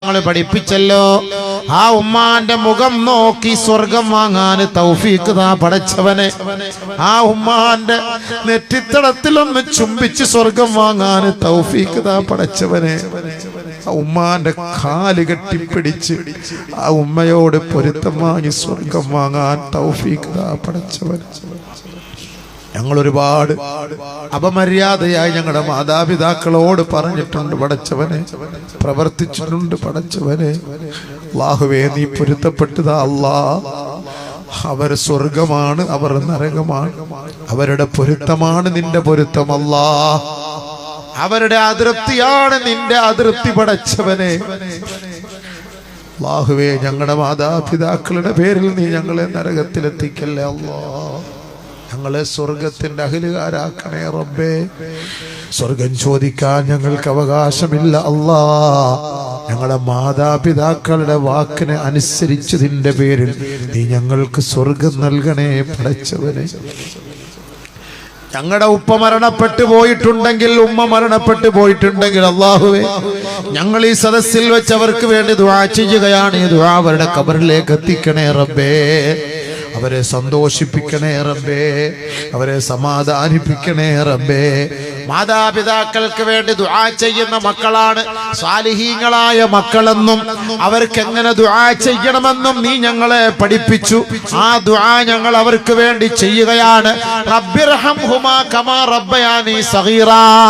ഞങ്ങൾ പഠിപ്പിച്ചല്ലോ. ആ ഉമ്മാന്റെ മുഖം നോക്കി സ്വർഗം വാങ്ങാൻ തൗഫീഖ് താ പടച്ചവനെ. ആ ഉമ്മാന്റെ നെറ്റിത്തടത്തിലൊന്ന് ചുംബിച്ച് സ്വർഗം വാങ്ങാൻ തൗഫീഖ് താ പടച്ചവനെ. ആ ഉമ്മാന്റെ കാല് കെട്ടിപ്പിടിച്ച് ആ ഉമ്മയോട് പൊരുത്തം വാങ്ങി സ്വർഗം വാങ്ങാൻ തൗഫീഖ് താ പടച്ചവനെ. ഞങ്ങൾ ഒരുപാട് അപമര്യാദയായി ഞങ്ങളുടെ മാതാപിതാക്കളോട് പറഞ്ഞിട്ടുണ്ട് പടച്ചവനെ, പ്രവർത്തിച്ചിട്ടുണ്ട് പടച്ചവനെ. അല്ലാഹുവേ നീ പൊരുത്തപ്പെട്ടതാ അല്ലാ. അവർ സ്വർഗമാണ്, അവർ നരകമാണ്. അവരുടെ പൊരുത്തമാണ് നിന്റെ പൊരുത്തം അല്ലാ. അവരുടെ അതൃപ്തിയാണ് നിന്റെ അതൃപ്തി പടച്ചവനെ. അല്ലാഹുവേ ഞങ്ങളുടെ മാതാപിതാക്കളുടെ പേരിൽ നീ ഞങ്ങളെ നരകത്തിലെത്തിക്കല്ലേ അല്ലാ. ഞങ്ങളെ സ്വർഗത്തിന്റെ അഹലുകാരാക്കണേ റബ്ബേ. സ്വർഗം ചോദിക്കാൻ ഞങ്ങൾക്ക് അവകാശമില്ല അല്ലാ. ഞങ്ങളുടെ മാതാപിതാക്കളുടെ വാക്കിനെ അനുസരിച്ചതിന്റെ പേരിൽ നീ ഞങ്ങൾക്ക് സ്വർഗം നൽകണേ പടച്ചവനെ. ഞങ്ങളുടെ ഉപ്പ മരണപ്പെട്ടു പോയിട്ടുണ്ടെങ്കിൽ, ഉമ്മ മരണപ്പെട്ടു പോയിട്ടുണ്ടെങ്കിൽ അല്ലാഹുവേ, ഞങ്ങൾ ഈ സദസ്സിൽ വെച്ച് അവർക്ക് വേണ്ടി ദുആ ചെയ്യുകയാണ്. ഈ ദുആ അവരുടെ ഖബറിലേക്ക് എത്തിക്കണേ റബ്ബേ. അവരെ സന്തോഷിപ്പിക്കണേ റബ്ബേ. അവരെ സമാധാനിപ്പിക്കണേ റബ്ബേ. മാതാപിതാക്കൾക്ക് വേണ്ടി ദുആ ചെയ്യുന്ന മക്കളാണ് സാലിഹീങ്ങളായ മക്കളെന്നും അവർക്ക് എങ്ങനെ ദുആ ചെയ്യണമെന്നും നീ ഞങ്ങളെ പഠിപ്പിച്ചു. ആ ദുആ ഞങ്ങൾ അവർക്ക് വേണ്ടി ചെയ്യുകയാണ്. റബ്ബിർഹംഹുമാ കമാ റബ്ബയാനി സഗീറാ.